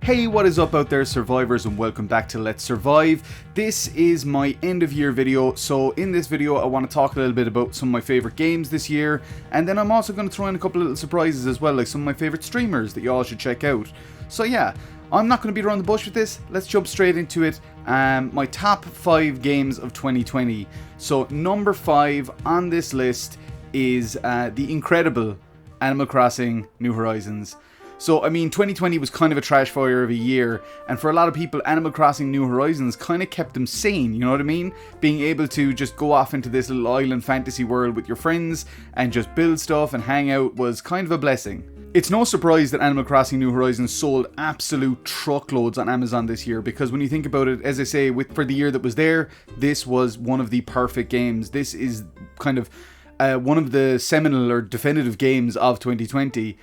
Hey, what is up out there, survivors, and welcome back to Let's Survive. This is my end of year video, so in this video I want to talk a little bit about some of my favourite games this year, and then I'm also going to throw in a couple of little surprises as well, like some of my favourite streamers that you all should check out. So yeah, I'm not going to beat around the bush with this, let's jump straight into it. My top 5 games of 2020. So number 5 on this list is the incredible Animal Crossing New Horizons. So, I mean, 2020 was kind of a trash fire of a year, and for a lot of people, Animal Crossing New Horizons kind of kept them sane, you know what I mean? Being able to just go off into this little island fantasy world with your friends and just build stuff and hang out was kind of a blessing. It's no surprise that Animal Crossing New Horizons sold absolute truckloads on Amazon this year, because when you think about it, as I say, for the year that was there, this was one of the perfect games. This is kind of one of the seminal or definitive games of 2020.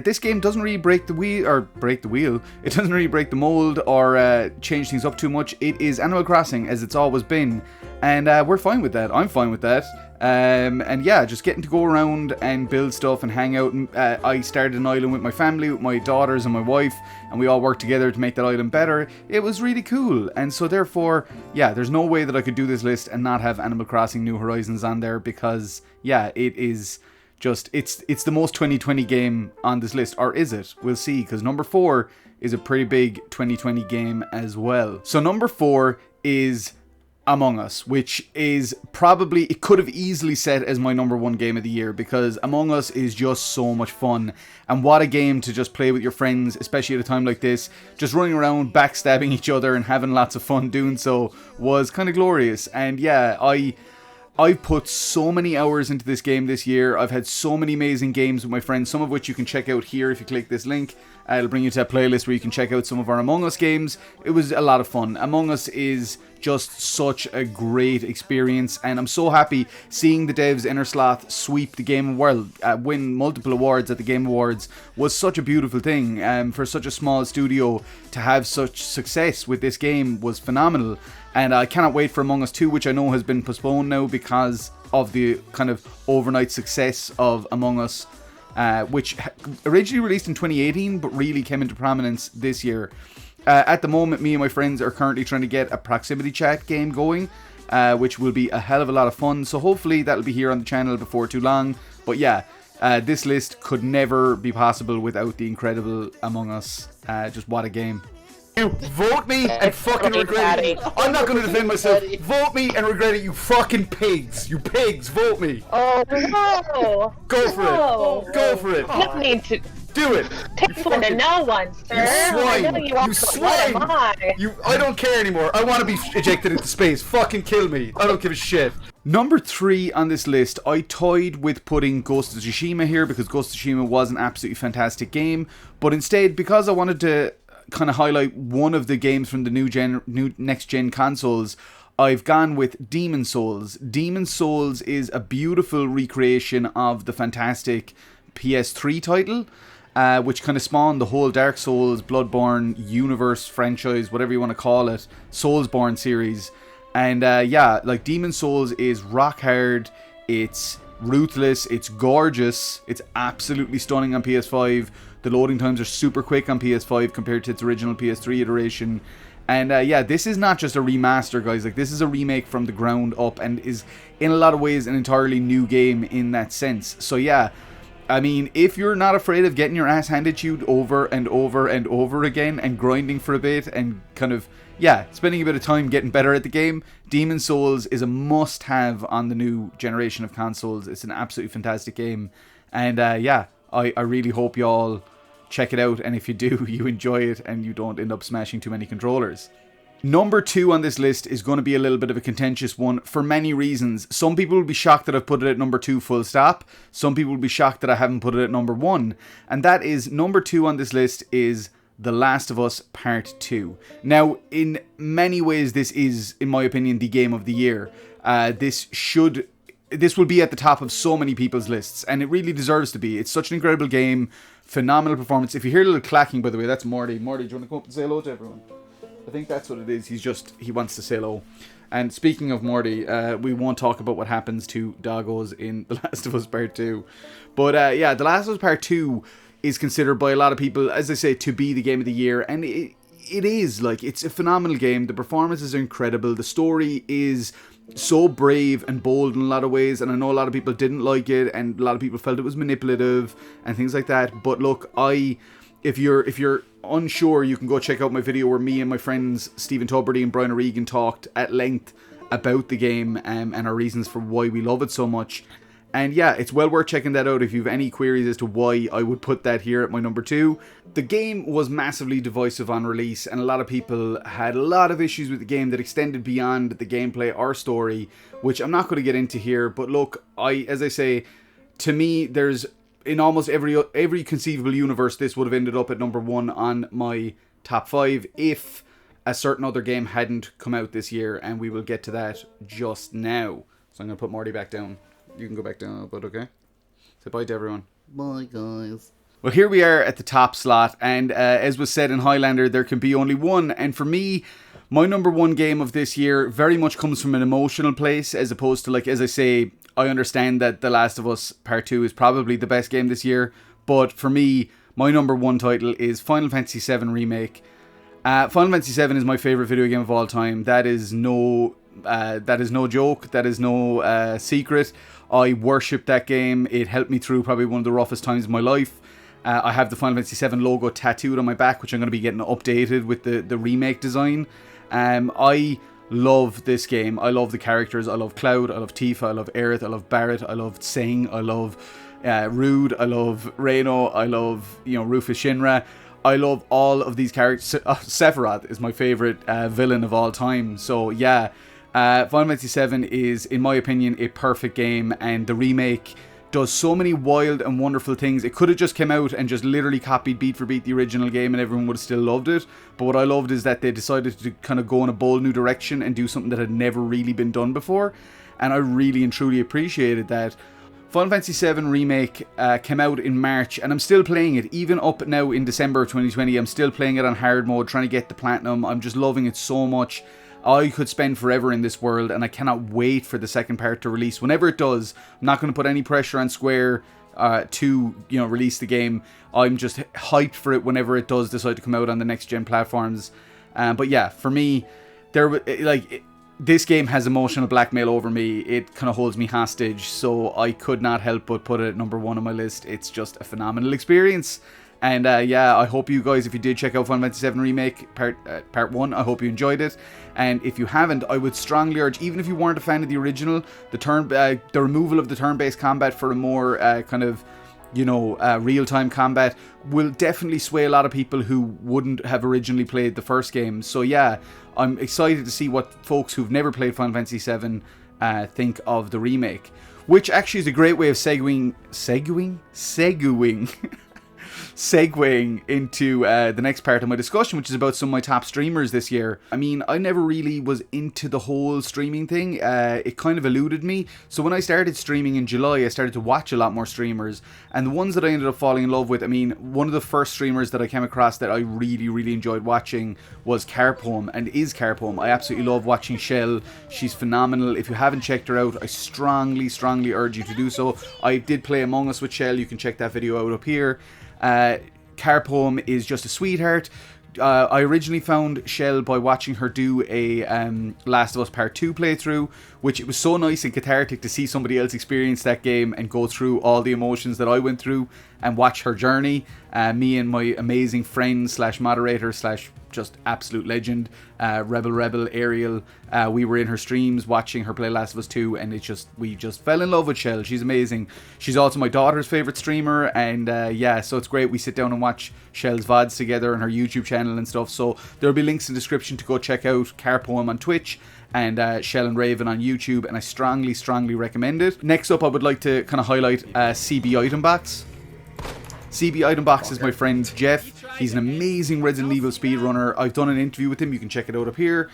This game doesn't really break the wheel. It doesn't really break the mold or change things up too much. It is Animal Crossing as it's always been, and we're fine with that. I'm fine with that. And yeah, just getting to go around and build stuff and hang out. I started an island with my family, with my daughters and my wife, and we all worked together to make that island better. It was really cool, and so therefore, yeah, there's no way that I could do this list and not have Animal Crossing New Horizons on there, because yeah, it is just, it's the most 2020 game on this list, or is it? We'll see, because number 4 is a pretty big 2020 game as well. So number 4 is Among Us, which is probably, it could have easily set as my number 1 game of the year, because Among Us is just so much fun, and what a game to just play with your friends, especially at a time like this. Just running around backstabbing each other and having lots of fun doing so was kind of glorious. And yeah, I've put so many hours into this game this year. I've had so many amazing games with my friends, some of which you can check out here if you click this link. It'll bring you to a playlist where you can check out some of our Among Us games. It was a lot of fun. Among Us is just such a great experience, and I'm so happy seeing the devs Inner Sloth sweep the game world, win multiple awards at the Game Awards was such a beautiful thing. For such a small studio to have such success with this game was phenomenal. And I cannot wait for Among Us 2, which I know has been postponed now because of the kind of overnight success of Among Us, which originally released in 2018, but really came into prominence this year. At the moment, me and my friends are currently trying to get a proximity chat game going, which will be a hell of a lot of fun. So hopefully that'll be here on the channel before too long. But yeah, this list could never be possible without the incredible Among Us. Just what a game. You vote me and fucking regret it. I'm not going to defend myself. Vote me and regret it, you fucking pigs. You pigs, vote me. Oh no. Go for it. Go for it. You don't need to do it. Take one to no one, sir. You swine. You swine. I don't care anymore. I want to be ejected into space. Fucking kill me. I don't give a shit. Number 3 on this list, I toyed with putting Ghost of Tsushima here because Ghost of Tsushima was an absolutely fantastic game, but instead, because I wanted to kind of highlight one of the games from the new next gen consoles, I've gone with Demon's Souls. Demon's Souls is a beautiful recreation of the fantastic PS3 title, which kind of spawned the whole Dark Souls, Bloodborne universe franchise, whatever you want to call it, Soulsborne series. And yeah, like Demon's Souls is rock hard, it's ruthless, it's gorgeous, it's absolutely stunning on PS5. The loading times are super quick on PS5 compared to its original PS3 iteration. And yeah, this is not just a remaster, guys. Like, this is a remake from the ground up and is, in a lot of ways, an entirely new game in that sense. So yeah, I mean, if you're not afraid of getting your ass handed to you over and over and over again and grinding for a bit and kind of, yeah, spending a bit of time getting better at the game, Demon's Souls is a must-have on the new generation of consoles. It's an absolutely fantastic game. And yeah, I really hope y'all check it out, and if you do, you enjoy it and you don't end up smashing too many controllers. Number 2 on this list is going to be a little bit of a contentious one for many reasons. Some people will be shocked that I've put it at number 2 full stop. Some people will be shocked that I haven't put it at number 1. And that is, number 2 on this list is The Last of Us Part 2. Now, in many ways, this is, in my opinion, the game of the year. This will be at the top of so many people's lists, and it really deserves to be. It's such an incredible game, phenomenal performance. If you hear a little clacking, by the way, that's Morty. Morty, do you want to come up and say hello to everyone? I think that's what it is. He wants to say hello. And speaking of Morty, we won't talk about what happens to doggos in The Last of Us Part 2. But yeah, The Last of Us Part 2 is considered by a lot of people, as I say, to be the game of the year, and it is. Like, it's a phenomenal game. The performances are incredible. The story is so brave and bold in a lot of ways, and I know a lot of people didn't like it, and a lot of people felt it was manipulative and things like that. But look, if you're unsure, you can go check out my video where me and my friends Stephen Tuberty and Brian O'Regan talked at length about the game and our reasons for why we love it so much. And yeah, it's well worth checking that out if you have any queries as to why I would put that here at my number 2. The game was massively divisive on release, and a lot of people had a lot of issues with the game that extended beyond the gameplay or story, which I'm not going to get into here. But look, as I say, to me, there's in almost every conceivable universe, this would have ended up at number 1 on my top 5 if a certain other game hadn't come out this year, and we will get to that just now. So I'm going to put Morty back down. You can go back down, but okay. Say bye to everyone. Bye, guys. Well, here we are at the top slot, and as was said in Highlander, there can be only one. And for me, my number 1 game of this year very much comes from an emotional place, as opposed to, like, as I say, I understand that The Last of Us Part 2 is probably the best game this year, but for me, my number 1 title is Final Fantasy VII Remake. Final Fantasy VII is my favourite video game of all time. That is no joke. That is no secret. I worship that game. It helped me through probably one of the roughest times of my life. I have the Final Fantasy VII logo tattooed on my back, which I'm going to be getting updated with the remake design. I love this game. I love the characters. I love Cloud. I love Tifa. I love Aerith. I love Barrett. I love Sing. I love Rude. I love Reno. I love Rufus Shinra. I love all of these characters. Sephiroth is my favourite villain of all time. So yeah, Final Fantasy VII is, in my opinion, a perfect game, and the remake does so many wild and wonderful things. It could have just come out and just literally copied beat for beat the original game and everyone would have still loved it. But what I loved is that they decided to kind of go in a bold new direction and do something that had never really been done before. And I really and truly appreciated that. Final Fantasy VII Remake came out in March, and I'm still playing it. Even up now in December of 2020, I'm still playing it on hard mode, trying to get the platinum. I'm just loving it so much. I could spend forever in this world, and I cannot wait for the second part to release. Whenever it does, I'm not going to put any pressure on Square to release the game. I'm just hyped for it whenever it does decide to come out on the next gen platforms. But yeah, for me, this game has emotional blackmail over me. It kind of holds me hostage, so I could not help but put it at number 1 on my list. It's just a phenomenal experience. And yeah, I hope you guys, if you did check out Final Fantasy VII Remake Part 1, I hope you enjoyed it. And if you haven't, I would strongly urge, even if you weren't a fan of the original, the removal of the turn-based combat for a more real-time combat will definitely sway a lot of people who wouldn't have originally played the first game. So yeah, I'm excited to see what folks who've never played Final Fantasy VII think of the remake. Which actually is a great way of segueing into the next part of my discussion, which is about some of my top streamers this year. I mean, I never really was into the whole streaming thing. It kind of eluded me. So when I started streaming in July, I started to watch a lot more streamers. And the ones that I ended up falling in love with, I mean, one of the first streamers that I came across that I really, really enjoyed watching was Carpoem, and is Carpoem. I absolutely love watching Shell. She's phenomenal. If you haven't checked her out, I strongly, strongly urge you to do so. I did play Among Us with Shell. You can check that video out up here. Carpoem is just a sweetheart. I originally found Shell by watching her do a Last of Us Part 2 playthrough, which it was so nice and cathartic to see somebody else experience that game and go through all the emotions that I went through and watch her journey. Me and my amazing friend / moderator / just absolute legend, Rebel Ariel, we were in her streams watching her play Last of Us 2, and we just fell in love with Shell. She's amazing. She's also my daughter's favourite streamer, and yeah, so it's great. We sit down and watch Shell's VODs together on her YouTube channel and stuff, so there'll be links in the description to go check out Carpoem on Twitch and Shell and Raven on YouTube, and I strongly, strongly recommend it. Next up, I would like to kind of highlight CBItemBox. CBItemBox is my friend Jeff. He's an amazing Resident Evil speedrunner. I've done an interview with him. You can check it out up here.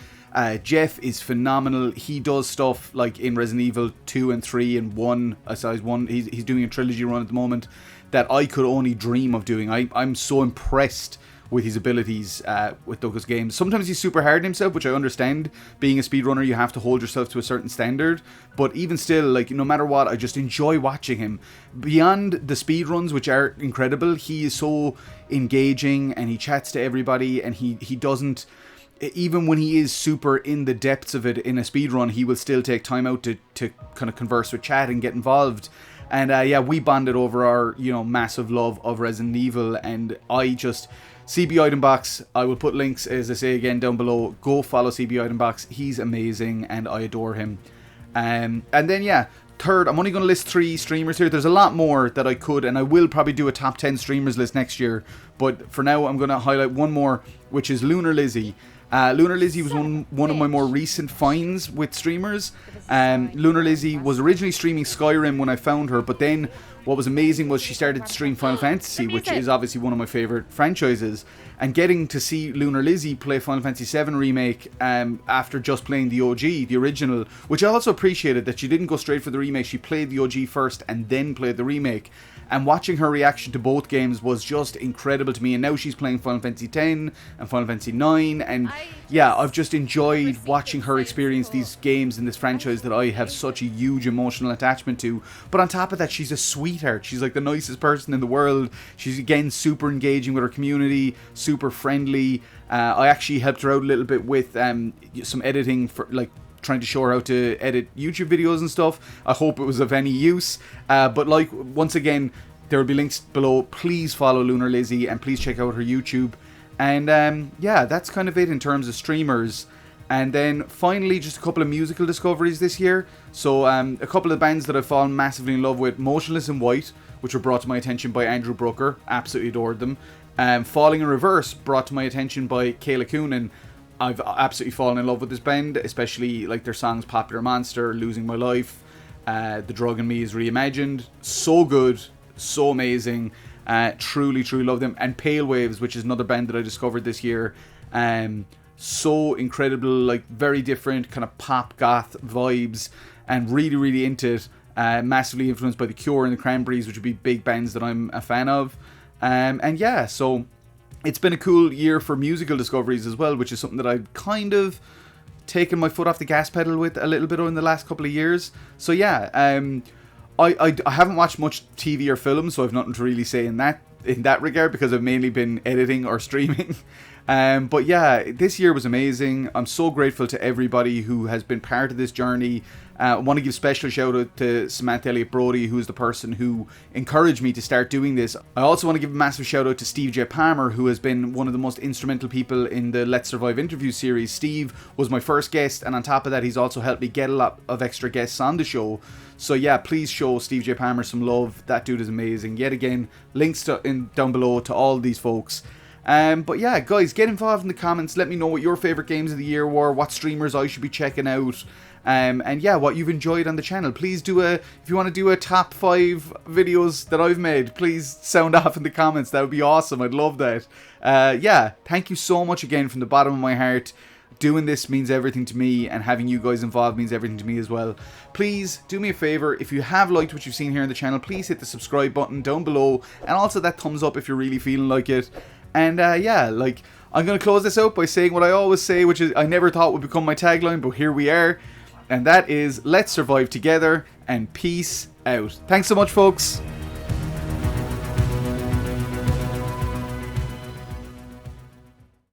Jeff is phenomenal. He does stuff like in Resident Evil 2 and 3 and 1. Size 1. He's doing a trilogy run at the moment that I could only dream of doing. I'm so impressed with his abilities with those games. Sometimes he's super hard on himself, which I understand. Being a speedrunner, you have to hold yourself to a certain standard. But even still, like, no matter what, I just enjoy watching him. Beyond the speedruns, which are incredible, he is so engaging and he chats to everybody, and he doesn't... Even when he is super in the depths of it in a speedrun, he will still take time out to kind of converse with chat and get involved. And yeah, we bonded over our, you know, massive love of Resident Evil, and I just... CBItemBox, I will put links, as I say again, down below. Go follow CBItemBox. He's amazing, and I adore him. And then, yeah, third, I'm only going to list 3 streamers here. There's a lot more that I could, and I will probably do a top 10 streamers list next year. But for now, I'm going to highlight one more, which is Lunar Lizzy. Lunar Lizzy was one of my more recent finds with streamers. Lunar Lizzy was originally streaming Skyrim when I found her, but then what was amazing was she started to stream Final Fantasy, which is obviously one of my favourite franchises. And getting to see Lunar Lizzy play Final Fantasy VII Remake after just playing the OG, the original, which I also appreciated that she didn't go straight for the remake, she played the OG first and then played the remake. And watching her reaction to both games was just incredible to me. And now she's playing Final Fantasy X and Final Fantasy IX. And yeah, I've just enjoyed watching her experience these games in this franchise that I have such a huge emotional attachment to. But on top of that, she's a sweetheart. She's like the nicest person in the world. She's, again, super engaging with her community, super friendly. I actually helped her out a little bit with some editing for, like, trying to show her how to edit YouTube videos and stuff. I hope it was of any use. But like, once again, there will be links below. Please follow Lunar Lizzy and please check out her YouTube. And yeah, that's kind of it in terms of streamers. And then finally, just a couple of musical discoveries this year. So a couple of bands that I've fallen massively in love with. Motionless in White, which were brought to my attention by Andrew Brooker. Absolutely adored them. Falling in Reverse, brought to my attention by Kayla Coonan. I've absolutely fallen in love with this band, especially like their songs Popular Monster, Losing My Life, The Drug in Me is Reimagined. So good, so amazing. Truly, truly love them. And Pale Waves, which is another band that I discovered this year. So incredible, like very different kind of pop goth vibes, and really, really into it. Massively influenced by The Cure and the Cranberries, which would be big bands that I'm a fan of. And yeah, so... it's been a cool year for musical discoveries as well, which is something that I've kind of taken my foot off the gas pedal with a little bit in the last couple of years. So yeah, I haven't watched much TV or film, so I've nothing to really say in that regard, because I've mainly been editing or streaming. But yeah, this year was amazing. I'm so grateful to everybody who has been part of this journey. I want to give special shout out to Samantha Elliott Brody, who is the person who encouraged me to start doing this. I also want to give a massive shout out to Steve J. Palmer, who has been one of the most instrumental people in the Let's Survive interview series. Steve was my first guest, and on top of that, he's also helped me get a lot of extra guests on the show. So yeah, please show Steve J. Palmer some love. That dude is amazing. Yet again, links down below to all these folks. But yeah, guys, get involved in the comments. Let me know what your favourite games of the year were, what streamers I should be checking out, and yeah, what you've enjoyed on the channel. Please do if you want to do a top 5 videos that I've made, please sound off in the comments. That would be awesome. I'd love that. Yeah, thank you so much again from the bottom of my heart. Doing this means everything to me, and having you guys involved means everything to me as well. Please do me a favour, if you have liked what you've seen here on the channel, please hit the subscribe button down below, and also that thumbs up if you're really feeling like it. And yeah, like, I'm going to close this out by saying what I always say, which is I never thought would become my tagline, but here we are. And that is, let's survive together, and peace out. Thanks so much, folks.